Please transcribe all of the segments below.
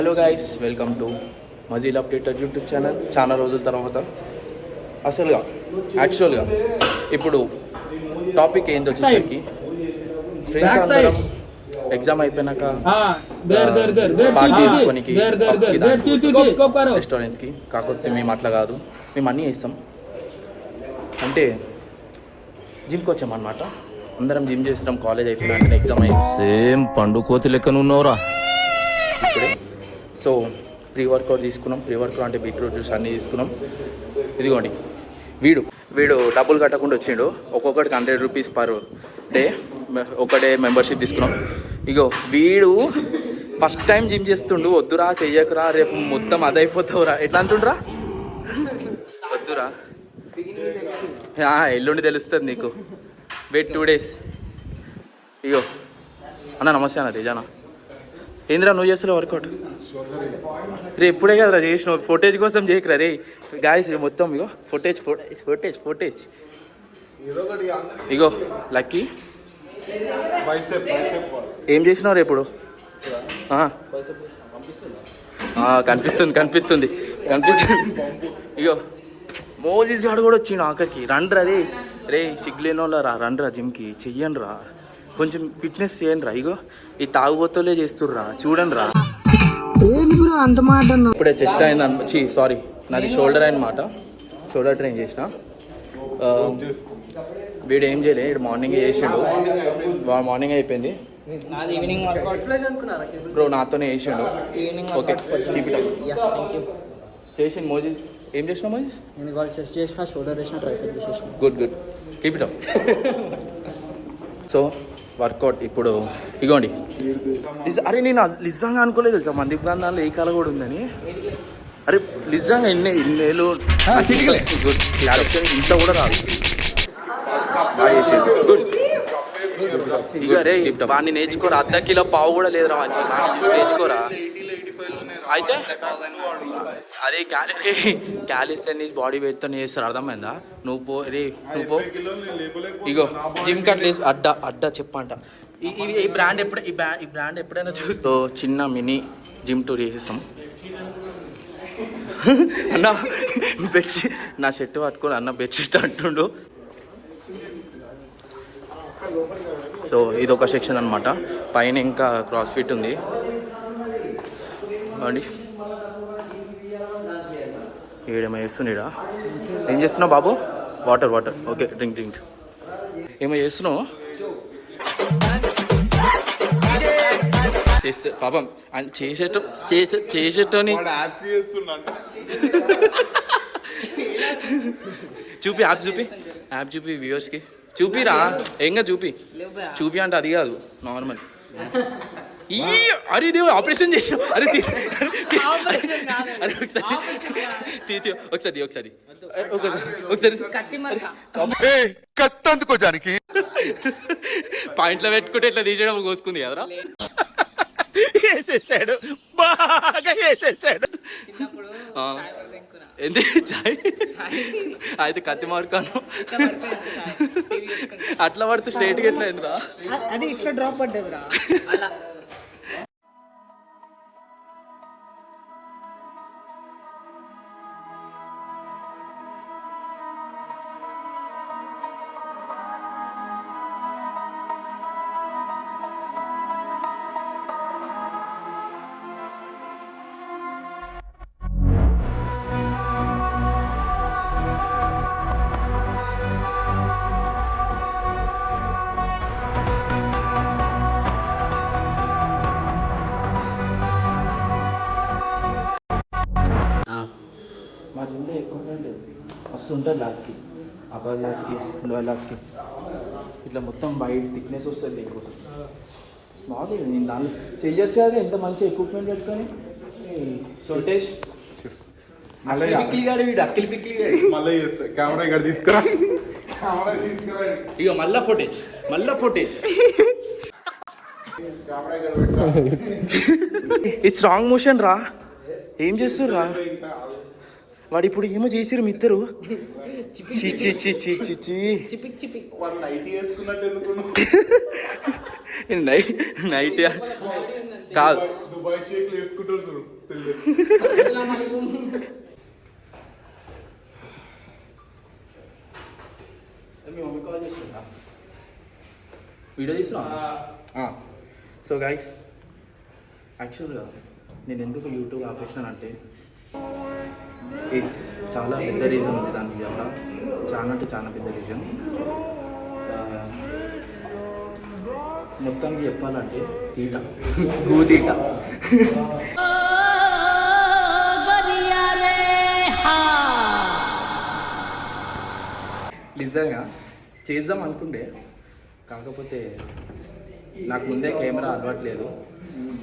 Hello guys, welcome to మజీల్ updater YouTube channel. చాలా రోజుల తర్వాత యాక్చువల్గా ఇప్పుడు టాపిక్ ఏంది వచ్చేసరికి ఫ్రెండ్స్ అందరం ఎగ్జామ్ అయిపోయినాక పార్టీ రెస్టారెంట్స్కి. కాకపోతే మేము అట్లా కాదు, మేము అన్నీ ఇస్తాం. అంటే జిమ్కి వచ్చామన్నమాట. అందరం జిమ్ చేస్తాం. కాలేజ్ అయిపోయినాక ఎగ్జామ్ అయ్యి సేమ్ పండు కోతి లెక్కన ఉన్నావురా ఇప్పుడే. సో ప్రీ వర్కౌట్ తీసుకున్నాం. ప్రీ వర్కౌట్ అంటే బీట్రూట్ జ్యూస్ అన్నీ తీసుకున్నాం. ఇదిగోండి, వీడు డబ్బులు కట్టకుండా వచ్చిండు. ఒక్కొక్కటికి 100 రూపీస్ పర్ డే ఒకటే మెంబర్షిప్ తీసుకున్నాం. ఇగో వీడు ఫస్ట్ టైం జిమ్ చేస్తుండు. వద్దురా, చెయ్యకురా, రేపు మొత్తం అదైపోతావురా. ఎట్లా అంటుండ్రా? వద్దురా, ఎల్లుండి తెలుస్తుంది నీకు. Wait 2 days. ఇగో అన్న, నమస్తే అన్న. తేజానా ఏంద్రా నువ్వు చేస్తున్నావు వర్కౌట్? రే ఇప్పుడే కదరా చేసినావు. ఫోటేజ్ కోసం చేయకురా రే. గాయస్ మొత్తం ఇగో ఫోటేజ్. ఇగో లక్కీ ఏం చేసినావు రే ఇప్పుడు? కనిపిస్తుంది. ఇగో మోజీస్ గాడు కూడా వచ్చిండు ఆఖరికి. రండ్రా రే సిగ్గులేనోళ్ళరా, రండ్రా జిమ్కి. చెయ్యండి రా, కొంచెం ఫిట్నెస్ చేయండి రా. ఇగో ఈ తాగుబోతులే చేస్తుర్రా, చూడండి రా. ఇప్పుడే చెస్ట్ అయింది సారీ, నాది షోల్డర్ అన్నమాట. షోల్డర్ ట్రైన్ చేసిన. వీడు ఏం చేయలే, వీడు మార్నింగ్ చేసిండు. మార్నింగ్ అయిపోయింది బ్రో, నాతోనే చేసిండు. ఓకే చేసిండు. మోజీ ఏం చేసినా? మోజీ చెస్ట్ చేసిన, షోల్డర్ చేసిన, ట్రైసెప్ చేసిన. Good keep it up. So workout ఇప్పుడు ఇగోండి. అరే నేను నిజంగా అనుకోలేదు తెలుసా మంది దానిలో ఏ కళ కూడా ఉందని. అరే నిజంగా ఇన్నేళ్ళు ఇంత కూడా రాదు. బాగా చేసేది. గుడ్. ఇక రే వాడిని నేర్చుకోరా. ½ కిలో పావు కూడా లేదురా వాడిని నేర్చుకోరా. అయితే అదే క్యాలిస్థెనిక్స్ బాడీ వెయిట్తో చేస్తారు, అర్థమైందా? నువ్వు పో. ఇగో జిమ్ కట్ లేసి అడ్డా చెప్పంట. ఈ బ్రాండ్ ఎప్పుడైనా చూస్తూ చిన్న మినీ జిమ్ టూర్ చేసేస్తాం అన్న. బెడ్షీట్ నా షర్ట్ పట్టుకొని అన్న బెడ్షీట్ అంటుండు. సో ఇది ఒక సెక్షన్ అనమాట. పైన ఇంకా క్రాస్ ఫిట్ ఉంది అండి. ఏడేమో చేస్తున్నాడా? ఏం చేస్తున్నావు బాబు? Water okay, drink. ఏమో చేస్తున్నావు? చేస్తే పాపం చేసేటోని చూపి యాప్ చూపి వ్యూవర్స్కి చూపిరా. ఏంగా చూపి అంటే అది కాదు, నార్మల్. అరే దేవు ఆపరేషన్ చేసావు. అరే ఒకసారి కత్తందుకోజానికి పాయింట్లో పెట్టుకుంటే ఇట్లా తీసేయడం కోసుకుంది కదరా. వేసేసాడు, బాగా వేసేసాడు. ఏంటి చాయ్? అయితే కత్తి మార్కాను అట్లా పడితే స్ట్రైట్గా ఎట్లా అయిందిరా? అది ఇట్లా డ్రాప్ పడ్డదిరా. మా జిమ్లో ఎక్కువ మస్తు ఉంటుంది. లాక్కి 10 లాక్కి 12 లాక్కి ఇట్లా మొత్తం బయట థిక్నెస్ వస్తుంది దీనికోసం. బాగుంది. నేను దాన్ని చెయ్యొచ్చు కదా, ఎంత మంచి ఎక్విప్మెంట్ పెట్టుకొని. సొంటేష్ అక్కిలి పిక్కిలి మళ్ళీ చేస్తా. కెమెరా ఇక్కడ తీసుకురా. ఇక మళ్ళా ఫోటేజ్ ఇట్స్ రాంగ్ మోషన్ రా. ఏం చేస్తుర్రా? వాడు ఇప్పుడు ఏమో చేసిరు మీ ఇద్దరు. నైట్ కాదు దుబాయ్ షేక్లు వేసుకుంటారు చూడు తెల్ల. మీ మమ్మీ కాల్ చేస్తుందా వీడియో తీసుకున్నా. సో గైస్ యాక్చువల్గా నేను ఎందుకు యూట్యూబ్ ఆపేసినానంటే ఇట్స్ చాలా పెద్ద రీజన్ ఉంది దానికి వల్ల. చాలా అంటే చాలా పెద్ద రీజన్. మొత్తానికి చెప్పాలంటే తీట గూతీట. నిజంగా చేద్దాం అనుకుంటే, కాకపోతే నాకు ముందే కెమెరా అలవాటు లేదు.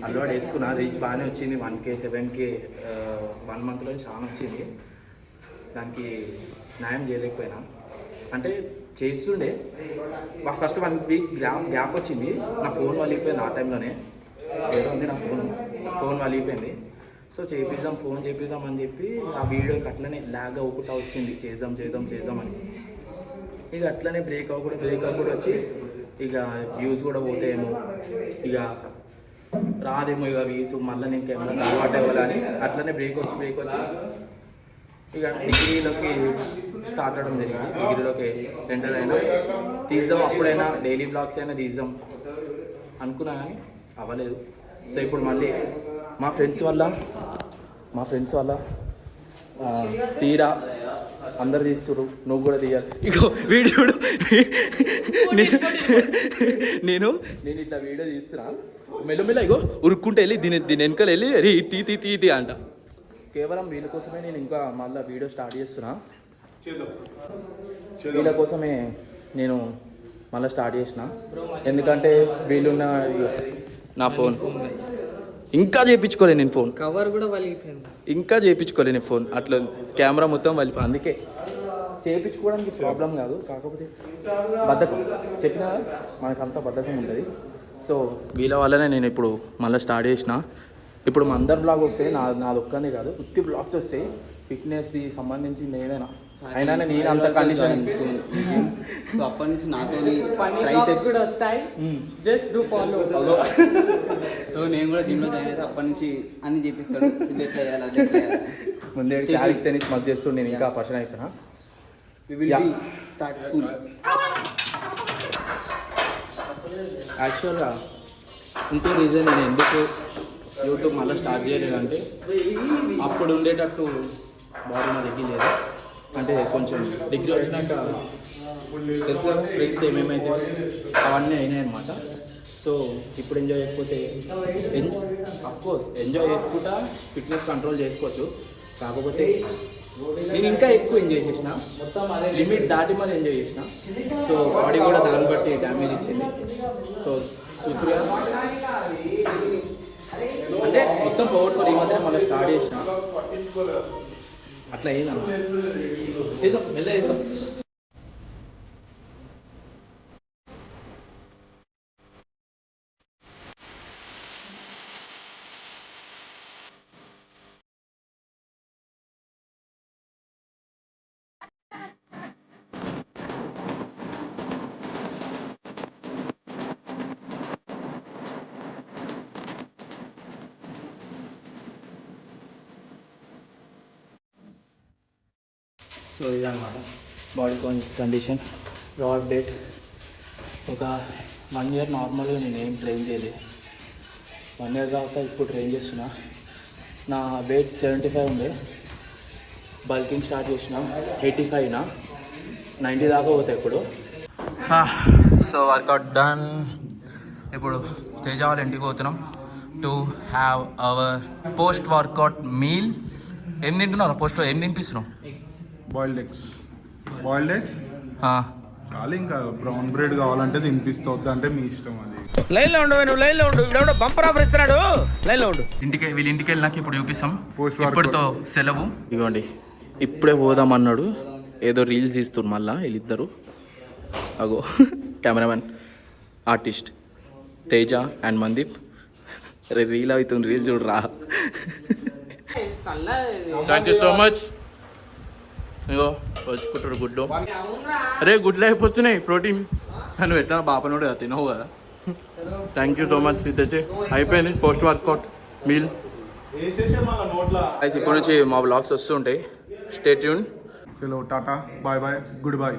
అలవాటు వేసుకున్నా, రీచ్ బాగానే వచ్చింది. 1K 7K 1 monthలో చాలా వచ్చింది. దానికి న్యాయం చేయలేకపోయినా, అంటే చేస్తుండే. ఫస్ట్ 1 week గ్యాప్ వచ్చింది. నా ఫోన్ వలిగిపోయింది ఆ టైంలోనే. ఏదో ఉంది నా ఫోన్ వలిగిపోయింది. సో ఫోన్ చేపిద్దాం అని చెప్పి ఆ వీడియోకి అట్లనే లాగ్ అవ్వకుండా వచ్చింది. చేద్దామని ఇక అట్లనే బ్రేక్ అవ్వకూడదు వచ్చి ఇక వ్యూస్ కూడా పోతాయేమో, ఇక రాదేమో ఇక వ్యూస్. మళ్ళీ నేను కెమెరా అలవాటు అవ్వాలని అట్లనే బ్రేక్ వచ్చి ఇక డిగ్రీలోకి స్టార్ట్ అవ్వడం జరిగింది. డిగ్రీలోకి ఎంటర్ అయినా తీద్దాం, అప్పుడైనా డైలీ బ్లాగ్స్ అయినా తీద్దాం అనుకున్నా కానీ అవ్వలేదు. సో ఇప్పుడు మళ్ళీ మా ఫ్రెండ్స్ వల్ల తీరా అందరు తీస్తున్నారు, నువ్వు కూడా తీయాలి. ఇగో వీడియో నేను ఇట్లా వీడియో తీస్తున్నా, మెల్లమెల్ల ఇగో ఉరుక్కుంటే వెళ్ళి దీని వెనకాల వెళ్ళి అరే తీ అంట. కేవలం వీళ్ళ కోసమే నేను ఇంకా మళ్ళీ వీడియో స్టార్ట్ చేస్తున్నా. వీళ్ళ కోసమే నేను మళ్ళీ స్టార్ట్ చేసిన. ఎందుకంటే వీళ్ళున్న నా ఫోన్ ఇంకా చేయించుకోలే నేను ఫోన్ కవర్ కూడా వలిగిపోయింది. ఇంకా చేయించుకోలే నేను ఫోన్. అట్లా కెమెరా మొత్తం వలిపో. అందుకే చేయించుకోవడానికి ప్రాబ్లం కాదు, కాకపోతే బద్ధకం. చెప్పినా మనకంతా బద్ధకం ఉంటుంది. సో వీళ్ళ వల్లనే నేను ఇప్పుడు మళ్ళీ స్టార్ట్ చేసిన. ఇప్పుడు మా అందరు బ్లాగ్ వస్తాయి, నాది ఒక్కనే కాదు, ఉత్తి బ్లాగ్స్ వస్తాయి. ఫిట్నెస్ది సంబంధించింది ఏదైనా అయినా నేను అంత కండిషన్. సో అప్పటి నుంచి నాతో కూడా వస్తాయి. Just do follow. సో నేను కూడా జిమ్లో జాయిన్ అయితే అప్పటి నుంచి అన్ని చేపిస్తాడు. ఇది ఎట్లా చేయాలి, అది ఎట్లా చేయాలి. ముందే క్యాలిక్స్ అని మధ్య చేస్తూ నేను ఇంకా పర్సన్ అయిపోయినా. Start soon. యాక్చువల్గా ఇంకో రీజన్ నేను ఎందుకు యూట్యూబ్ మళ్ళీ స్టార్ట్ చేయలేదంటే, అప్పుడు ఉండేటట్టు బాడీ నా దగ్గర లేదు. అంటే కొంచెం డిగ్రీ వచ్చినాక తెలుసు కదా ఫ్రెండ్స్ ఏమేమైతే అవన్నీ అయినాయి అనమాట. సో ఇప్పుడు ఎంజాయ్ చేయకపోతే అఫ్కోర్స్ ఎంజాయ్ చేసుకుంటా ఫిట్నెస్ కంట్రోల్ చేసుకోవచ్చు. కాకపోతే నేను ఇంకా ఎక్కువ ఎంజాయ్ చేసిన, లిమిట్ దాటి మరి ఎంజాయ్ చేసిన. సో బాడీ కూడా దాన్ని బట్టి డ్యామేజ్ ఇచ్చింది. సో చూసుగా అంటే మొత్తం పోగొట్టుకొని ఈ మధ్య మళ్ళీ స్టార్ట్ చేసిన. అట్లా అయిందమ్మా. చేద్దాం మెల్ల చేద్దాం. సో ఇదన్నమాట బాడీ కండిషన్, రా అప్డేట్. ఒక 1 year నార్మల్గా నేను ఏం ట్రైన్ చేయలేదు. 1 year తర్వాత ఇప్పుడు ట్రైన్ చేస్తున్నా. నా వెయిట్ 75 ఉండే, బల్కింగ్ స్టార్ట్ చేసిన 85 90 దాకా పోతాయి ఇప్పుడు. So workout done. ఇప్పుడు తేజ వాళ్ళ ఇంటికి పోతున్నాం to have our post workout meal. ఏం తింటున్నారు? ఏం తినిపిస్తున్నాం? బాయిల్డ్ ఎగ్స్ ఖాళీ. ఇంకా బ్రౌన్ బ్రెడ్ కావాలంటే తినిపిస్తుంది, అంటే మీ ఇష్టం. అది లైన్లో ఉండు, నువ్వు లైన్లో ఉండు. ఇప్పుడు బంపర్ ఆఫర్ ఇస్తున్నాడు, లైన్లో ఉండు. వీళ్ళ ఇంటికి వెళ్ళినాక ఇప్పుడు చూపిస్తాం. ఇప్పటితో సెలవు. ఇవ్వండి, ఇప్పుడే పోదామన్నాడు. ఏదో రీల్స్ తీస్తున్నారు మళ్ళా వీళ్ళిద్దరు. అగో cameraman, artist Teja and Mandeep. Reel అవుతుంది, రీల్ చూడరా. Thank you so much. ఇగో వచ్చుకుంటాడు గుడ్లు. అరే గుడ్లు అయిపోతున్నాయి, ప్రోటీన్. నువ్వు ఎట్లా బాపనోడు కదా, తినవు కదా. థ్యాంక్ యూ సో మచ్ తెచ్చి అయిపోయింది పోస్ట్ వర్కౌట్ మీల్. ఇప్పుడు నుంచి మా బ్లాగ్స్ వస్తుంటాయి. Stay tune. సెలవు, టాటా, బాయ్ బాయ్, గుడ్ బాయ్.